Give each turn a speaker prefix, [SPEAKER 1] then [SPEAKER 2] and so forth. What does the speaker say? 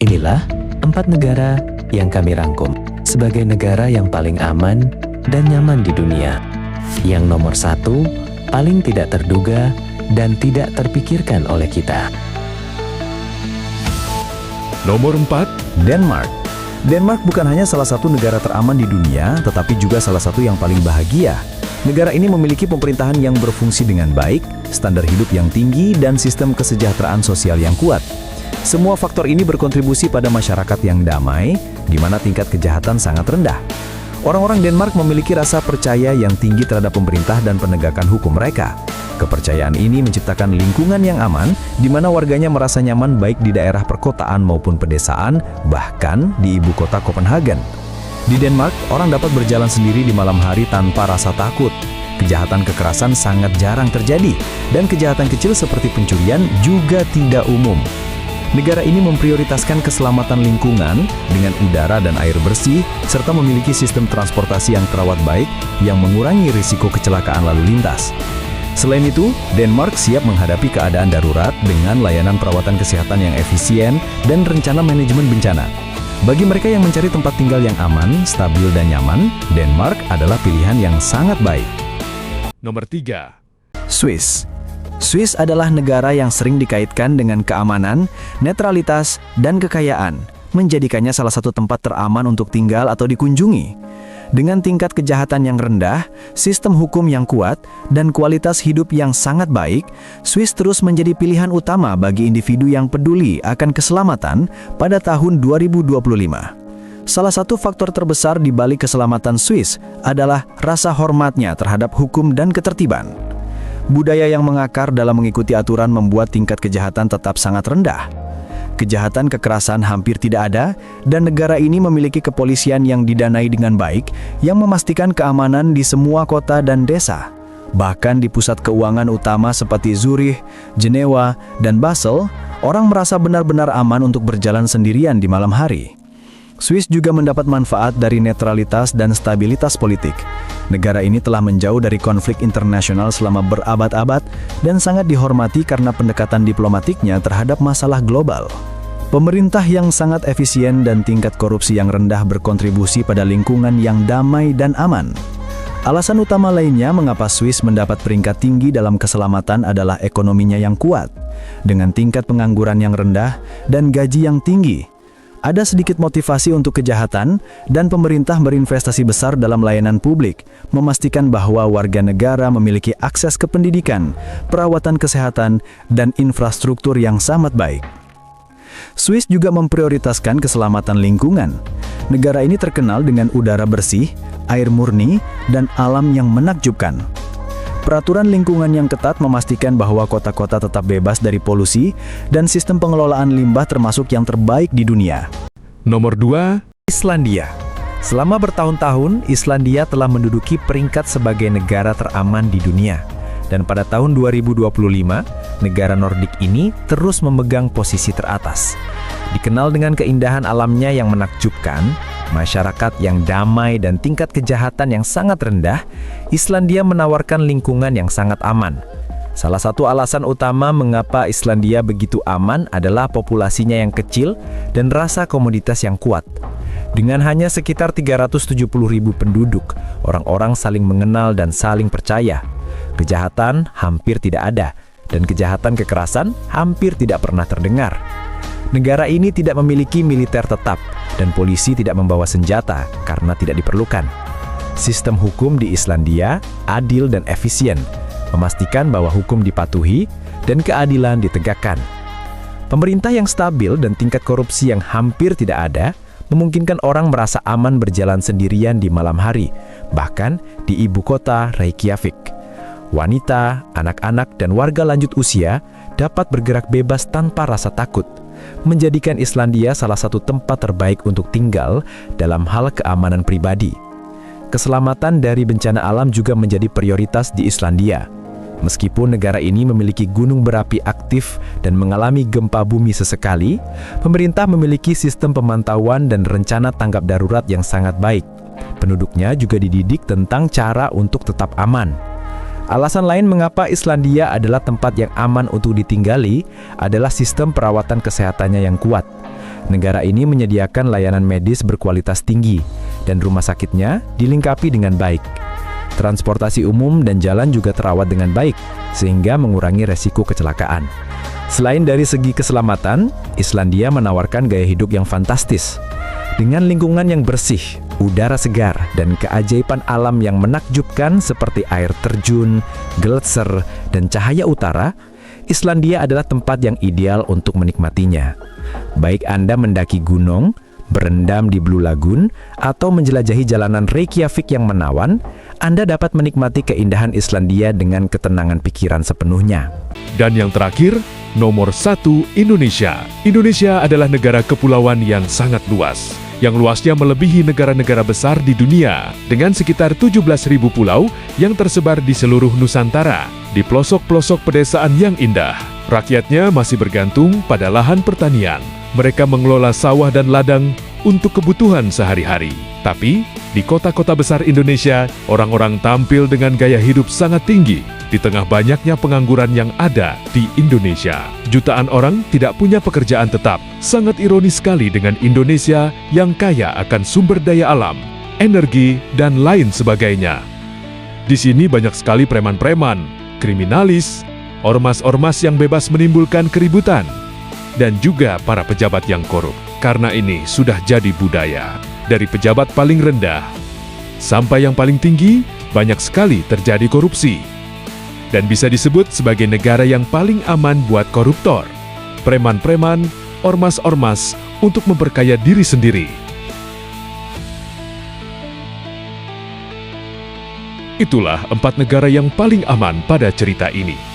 [SPEAKER 1] Inilah 4 negara yang kami rangkum sebagai negara yang paling aman dan nyaman di dunia. Yang nomor 1, paling tidak terduga dan tidak terpikirkan oleh kita.
[SPEAKER 2] Nomor 4,
[SPEAKER 3] Denmark. Denmark bukan hanya salah satu negara teraman di dunia, tetapi juga salah satu yang paling bahagia. Negara ini memiliki pemerintahan yang berfungsi dengan baik, standar hidup yang tinggi, dan sistem kesejahteraan sosial yang kuat. Semua faktor ini berkontribusi pada masyarakat yang damai, di mana tingkat kejahatan sangat rendah. Orang-orang Denmark memiliki rasa percaya yang tinggi terhadap pemerintah dan penegakan hukum mereka. Kepercayaan ini menciptakan lingkungan yang aman, di mana warganya merasa nyaman baik di daerah perkotaan maupun pedesaan, bahkan di ibu kota Copenhagen. Di Denmark, orang dapat berjalan sendiri di malam hari tanpa rasa takut. Kejahatan kekerasan sangat jarang terjadi, dan kejahatan kecil seperti pencurian juga tidak umum. Negara ini memprioritaskan keselamatan lingkungan dengan udara dan air bersih, serta memiliki sistem transportasi yang terawat baik yang mengurangi risiko kecelakaan lalu lintas. Selain itu, Denmark siap menghadapi keadaan darurat dengan layanan perawatan kesehatan yang efisien dan rencana manajemen bencana. Bagi mereka yang mencari tempat tinggal yang aman, stabil, dan nyaman, Denmark adalah pilihan yang sangat baik.
[SPEAKER 2] nomor 3,
[SPEAKER 3] Swiss. Swiss adalah negara yang sering dikaitkan dengan keamanan, netralitas, dan kekayaan, menjadikannya salah satu tempat teraman untuk tinggal atau dikunjungi. Dengan tingkat kejahatan yang rendah, sistem hukum yang kuat, dan kualitas hidup yang sangat baik, Swiss terus menjadi pilihan utama bagi individu yang peduli akan keselamatan pada tahun 2025. Salah satu faktor terbesar di balik keselamatan Swiss adalah rasa hormatnya terhadap hukum dan ketertiban. Budaya yang mengakar dalam mengikuti aturan membuat tingkat kejahatan tetap sangat rendah. Kejahatan kekerasan hampir tidak ada, dan negara ini memiliki kepolisian yang didanai dengan baik, yang memastikan keamanan di semua kota dan desa. Bahkan di pusat keuangan utama seperti Zurich, Jenewa, dan Basel, orang merasa benar-benar aman untuk berjalan sendirian di malam hari. Swiss juga mendapat manfaat dari netralitas dan stabilitas politik. Negara ini telah menjauh dari konflik internasional selama berabad-abad dan sangat dihormati karena pendekatan diplomatiknya terhadap masalah global. Pemerintah yang sangat efisien dan tingkat korupsi yang rendah berkontribusi pada lingkungan yang damai dan aman. Alasan utama lainnya mengapa Swiss mendapat peringkat tinggi dalam keselamatan adalah ekonominya yang kuat. Dengan tingkat pengangguran yang rendah dan gaji yang tinggi, ada sedikit motivasi untuk kejahatan, dan pemerintah berinvestasi besar dalam layanan publik, memastikan bahwa warga negara memiliki akses ke pendidikan, perawatan kesehatan, dan infrastruktur yang sangat baik. Swiss juga memprioritaskan keselamatan lingkungan. Negara ini terkenal dengan udara bersih, air murni, dan alam yang menakjubkan. Peraturan lingkungan yang ketat memastikan bahwa kota-kota tetap bebas dari polusi, dan sistem pengelolaan limbah termasuk yang terbaik di dunia.
[SPEAKER 2] nomor 2,
[SPEAKER 3] Islandia. Selama bertahun-tahun, Islandia telah menduduki peringkat sebagai negara teraman di dunia. Dan pada tahun 2025, negara Nordik ini terus memegang posisi teratas. Dikenal dengan keindahan alamnya yang menakjubkan, masyarakat yang damai, dan tingkat kejahatan yang sangat rendah, Islandia menawarkan lingkungan yang sangat aman. Salah satu alasan utama mengapa Islandia begitu aman adalah populasinya yang kecil dan rasa komoditas yang kuat. Dengan hanya sekitar 370.000 penduduk, orang-orang saling mengenal dan saling percaya. Kejahatan hampir tidak ada, dan kejahatan kekerasan hampir tidak pernah terdengar. Negara ini tidak memiliki militer tetap, dan polisi tidak membawa senjata karena tidak diperlukan. Sistem hukum di Islandia adil dan efisien, memastikan bahwa hukum dipatuhi dan keadilan ditegakkan. Pemerintah yang stabil dan tingkat korupsi yang hampir tidak ada, memungkinkan orang merasa aman berjalan sendirian di malam hari, bahkan di ibu kota Reykjavik. Wanita, anak-anak, dan warga lanjut usia dapat bergerak bebas tanpa rasa takut, menjadikan Islandia salah satu tempat terbaik untuk tinggal dalam hal keamanan pribadi. Keselamatan dari bencana alam juga menjadi prioritas di Islandia. Meskipun negara ini memiliki gunung berapi aktif dan mengalami gempa bumi sesekali, pemerintah memiliki sistem pemantauan dan rencana tanggap darurat yang sangat baik. Penduduknya juga dididik tentang cara untuk tetap aman. Alasan lain mengapa Islandia adalah tempat yang aman untuk ditinggali adalah sistem perawatan kesehatannya yang kuat. Negara ini menyediakan layanan medis berkualitas tinggi dan rumah sakitnya dilengkapi dengan baik. Transportasi umum dan jalan juga terawat dengan baik, sehingga mengurangi resiko kecelakaan. Selain dari segi keselamatan, Islandia menawarkan gaya hidup yang fantastis. Dengan lingkungan yang bersih, udara segar, dan keajaiban alam yang menakjubkan seperti air terjun, gletser, dan cahaya utara, Islandia adalah tempat yang ideal untuk menikmatinya. Baik Anda mendaki gunung, berendam di Blue Lagoon, atau menjelajahi jalanan Reykjavik yang menawan, Anda dapat menikmati keindahan Islandia dengan ketenangan pikiran sepenuhnya.
[SPEAKER 2] Dan yang terakhir, nomor 1, Indonesia. Indonesia adalah negara kepulauan yang sangat luas, yang luasnya melebihi negara-negara besar di dunia, dengan sekitar 17.000 pulau yang tersebar di seluruh Nusantara, di pelosok-pelosok pedesaan yang indah. Rakyatnya masih bergantung pada lahan pertanian. Mereka mengelola sawah dan ladang untuk kebutuhan sehari-hari. Tapi, di kota-kota besar Indonesia, orang-orang tampil dengan gaya hidup sangat tinggi di tengah banyaknya pengangguran yang ada di Indonesia. Jutaan orang tidak punya pekerjaan tetap. Sangat ironis sekali dengan Indonesia yang kaya akan sumber daya alam, energi, dan lain sebagainya. Di sini banyak sekali preman-preman, kriminalis, ormas-ormas yang bebas menimbulkan keributan, dan juga para pejabat yang korup. Karena ini sudah jadi budaya. Dari pejabat paling rendah sampai yang paling tinggi, banyak sekali terjadi korupsi. Dan bisa disebut sebagai negara yang paling aman buat koruptor, preman-preman, ormas-ormas untuk memperkaya diri sendiri. Itulah 4 negara yang paling aman pada cerita ini.